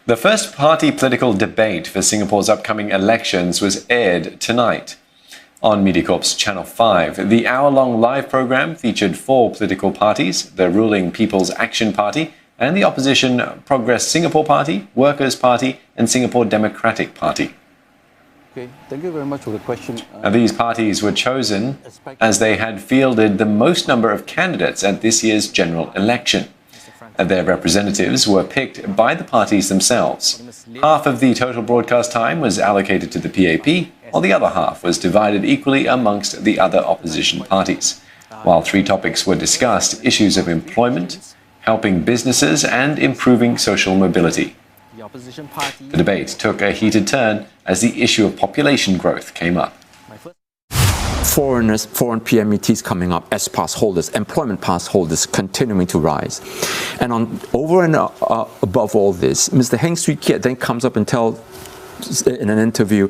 The first party political debate for Singapore's upcoming elections was aired tonight. On Mediacorp's Channel 5, the hour-long live program featured 4 political parties, the ruling People's Action Party and the opposition Progress Singapore Party, Workers' Party and Singapore Democratic Party. Okay, thank you very much for the question. These parties were chosen as they had fielded the most number of candidates at this year's general election. Their representatives were picked by the parties themselves. Half of the total broadcast time was allocated to the PAP, while the other half was divided equally amongst the other opposition parties. While 3 topics were discussed, issues of employment, helping businesses and improving social mobility. The debate took a heated turn as the issue of population growth came up. Foreign PMETs coming up as pass holders, employment pass holders continuing to rise. And over and above all this, Mr. Heng Swee Keat then comes up and tells in an interview,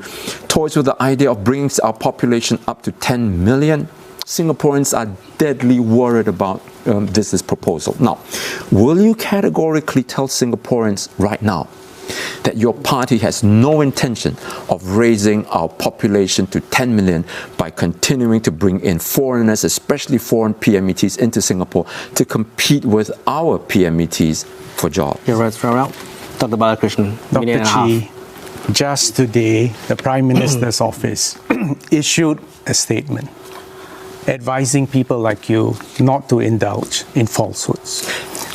toys with the idea of bringing our population up to 10 million. Singaporeans are deadly worried about this proposal. Now, will you categorically tell Singaporeans right now that your party has no intention of raising our population to 10 million by continuing to bring in foreigners, especially foreign PMETs, into Singapore to compete with our PMETs for jobs? You're right, Dr. Balakrishnan. Dr. Chi, just today, the Prime Minister's office issued a statement advising people like you not to indulge in falsehoods.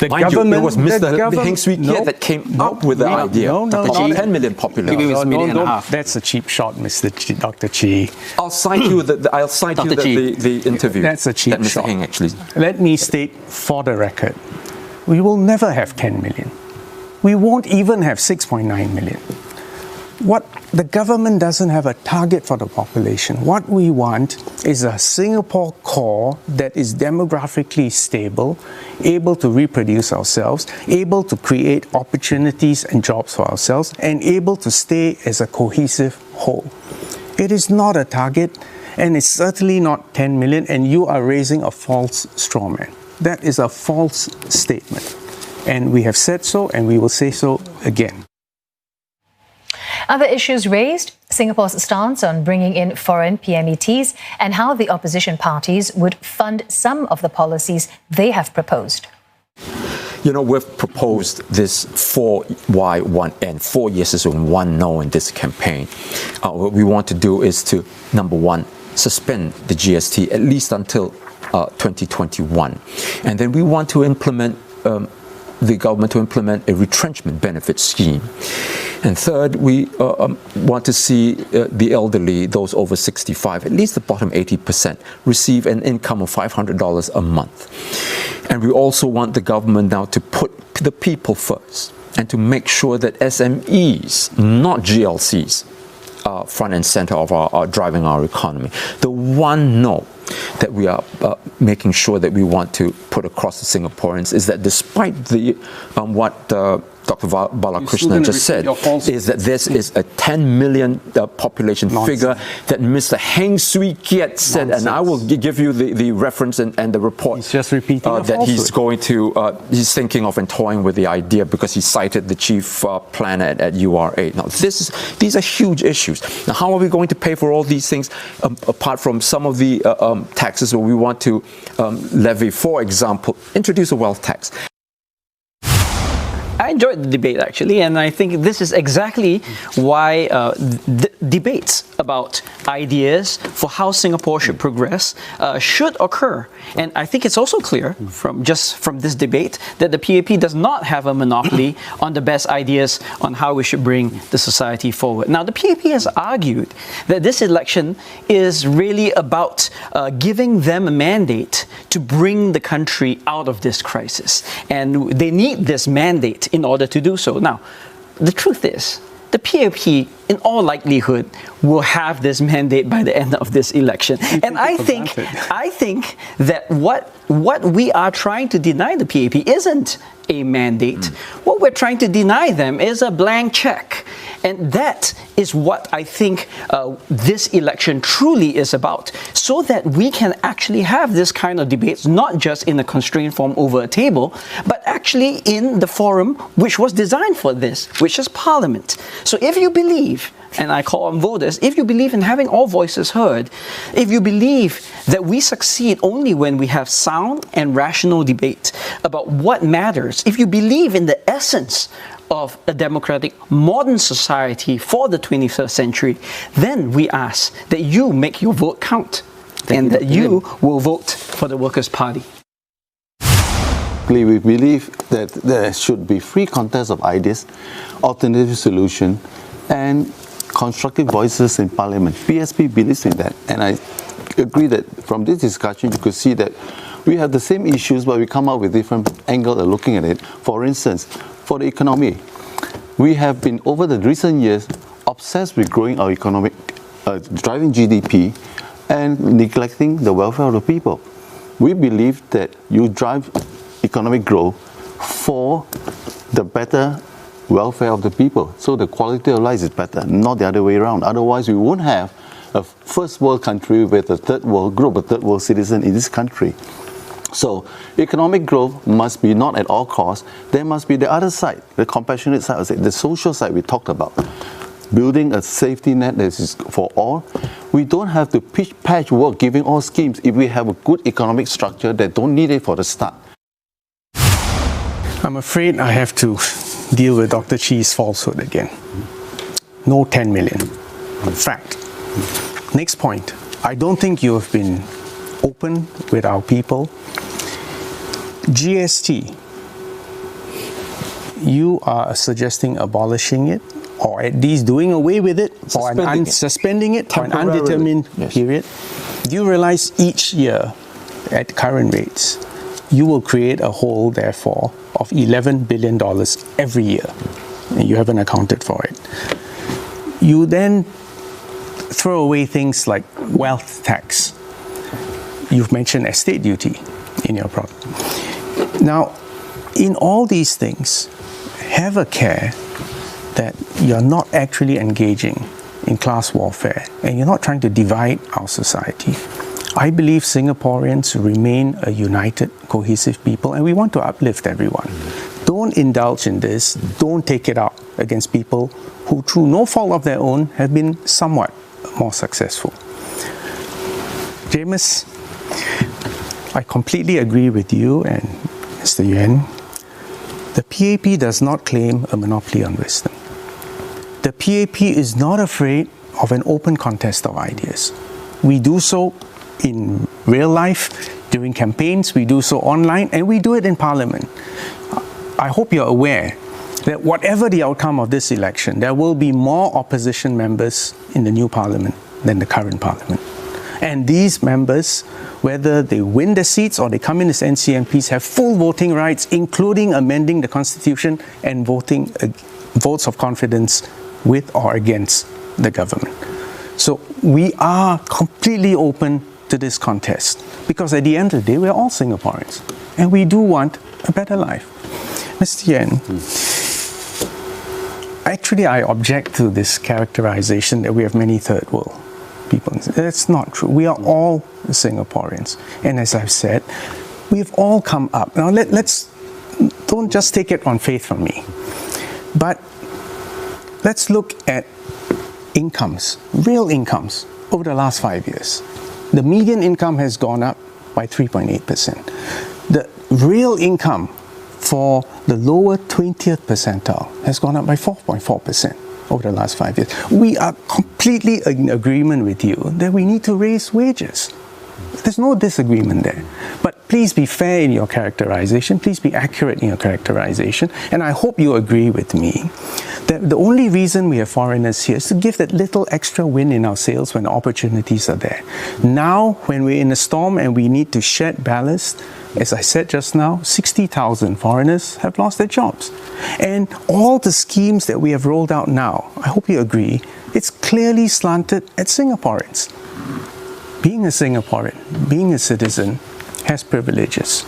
It was Mr. Heng Swee Keat that came up with the idea of 10 million population. Maybe it was million and a half. That's a cheap shot, Dr. Chi. I'll cite you the interview. That's a cheap that Mr. shot. Heng actually. Let me state for the record, we will never have 10 million. We won't even have 6.9 million. What the government doesn't have a target for the population. What we want is a Singapore core that is demographically stable, able to reproduce ourselves, able to create opportunities and jobs for ourselves, and able to stay as a cohesive whole. It is not a target, and it's certainly not 10 million, and you are raising a false straw man. That is a false statement. And we have said so, and we will say so again. Other issues raised, Singapore's stance on bringing in foreign PMETs and how the opposition parties would fund some of the policies they have proposed. You know, we've proposed this 4Y1N, 4 yeses and 1 no in this campaign. What we want to do is to, number one, suspend the GST at least until 2021. And then we want to implement the government to implement a retrenchment benefit scheme. And third, we want to see the elderly, those over 65, at least the bottom 80%, receive an income of $500 a month. And we also want the government now to put the people first and to make sure that SMEs, not GLCs, are front and center of our driving our economy. The one no that we are making sure that we want to put across the Singaporeans is that despite the what Dr. Balakrishnan just said, is that this is a 10 million population figure that Mr. Heng Swee Keat said, and I will give you the reference and the report. He's just repeating that he's going to, he's thinking of and toying with the idea because he cited the chief planner at URA. Now, these are huge issues. Now, how are we going to pay for all these things apart from some of the taxes where we want to levy, for example, introduce a wealth tax? I enjoyed the debate, actually, and I think this is exactly why debates about ideas for how Singapore should progress should occur. And I think it's also clear from this debate that the PAP does not have a monopoly on the best ideas on how we should bring the society forward. Now, the PAP has argued that this election is really about giving them a mandate to bring the country out of this crisis. And they need this mandate in order to do so. Now, the truth is, the PAP, in all likelihood, will have this mandate by the end of this election. And I think that what we are trying to deny the PAP isn't a mandate. What we're trying to deny them is a blank check. And that is what I think this election truly is about, so that we can actually have this kind of debates, not just in a constrained form over a table, but actually in the forum which was designed for this, which is Parliament. So if you believe, and I call on voters, if you believe in having all voices heard, if you believe that we succeed only when we have sound and rational debate about what matters, if you believe in the essence of a democratic modern society for the 21st century, then we ask that you make your vote count and that you will vote for the Workers' Party. We believe that there should be free contest of ideas, alternative solution, and constructive voices in Parliament. PSP believes in that, and I agree that from this discussion you could see that we have the same issues, but we come up with different angles of looking at it. For instance, for the economy, we have been over the recent years obsessed with growing our economic, driving GDP, and neglecting the welfare of the people. We believe that you drive economic growth for the better welfare of the people, so the quality of life is better, not the other way around. Otherwise, we won't have a first world country with a third world group of third world citizens in this country. So economic growth must be not at all costs. There must be the other side, the compassionate side, the social side we talked about. Building a safety net that is for all. We don't have to patchwork giving all schemes if we have a good economic structure that don't need it for the start. I'm afraid I have to deal with Dr. Chee's falsehood again. No 10 million. Fact. Next point. I don't think you have been open with our people. GST. You are suggesting abolishing it, or at least doing away with it, suspending it for an undetermined period. Do you realize each year at current rates, you will create a hole, therefore, of $11 billion every year, and you haven't accounted for it. You then throw away things like wealth tax. You've mentioned estate duty in your problem. Now, in all these things, have a care that you're not actually engaging in class warfare and you're not trying to divide our society. I believe Singaporeans remain a united, cohesive people, and we want to uplift everyone. Don't indulge in this. Don't take it out against people who, through no fault of their own, have been somewhat more successful. James, I completely agree with you and Mr. Yuan. The PAP does not claim a monopoly on wisdom. The PAP is not afraid of an open contest of ideas. We do so in real life, during campaigns, we do so online, and we do it in Parliament. I hope you're aware that whatever the outcome of this election, there will be more opposition members in the new Parliament than the current Parliament. And these members, whether they win the seats or they come in as NCMPs, have full voting rights, including amending the Constitution and voting votes of confidence with or against the government. So we are completely open to this contest, because at the end of the day, we're all Singaporeans and we do want a better life. Mr. Yen, actually I object to this characterization that we have many third world people. That's not true. We are all Singaporeans, and as I've said, we've all come up. Now let's don't just take it on faith from me, but let's look at incomes, real incomes over the last 5 years. The median income has gone up by 3.8%. The real income for the lower 20th percentile has gone up by 4.4% over the last 5 years. We are completely in agreement with you that we need to raise wages. There's no disagreement there. But please be fair in your characterization. Please be accurate in your characterization. And I hope you agree with me that the only reason we have foreigners here is to give that little extra wind in our sails when opportunities are there. Now, when we're in a storm and we need to shed ballast, as I said just now, 60,000 foreigners have lost their jobs. And all the schemes that we have rolled out now, I hope you agree, it's clearly slanted at Singaporeans. Being a Singaporean, being a citizen, has privileges.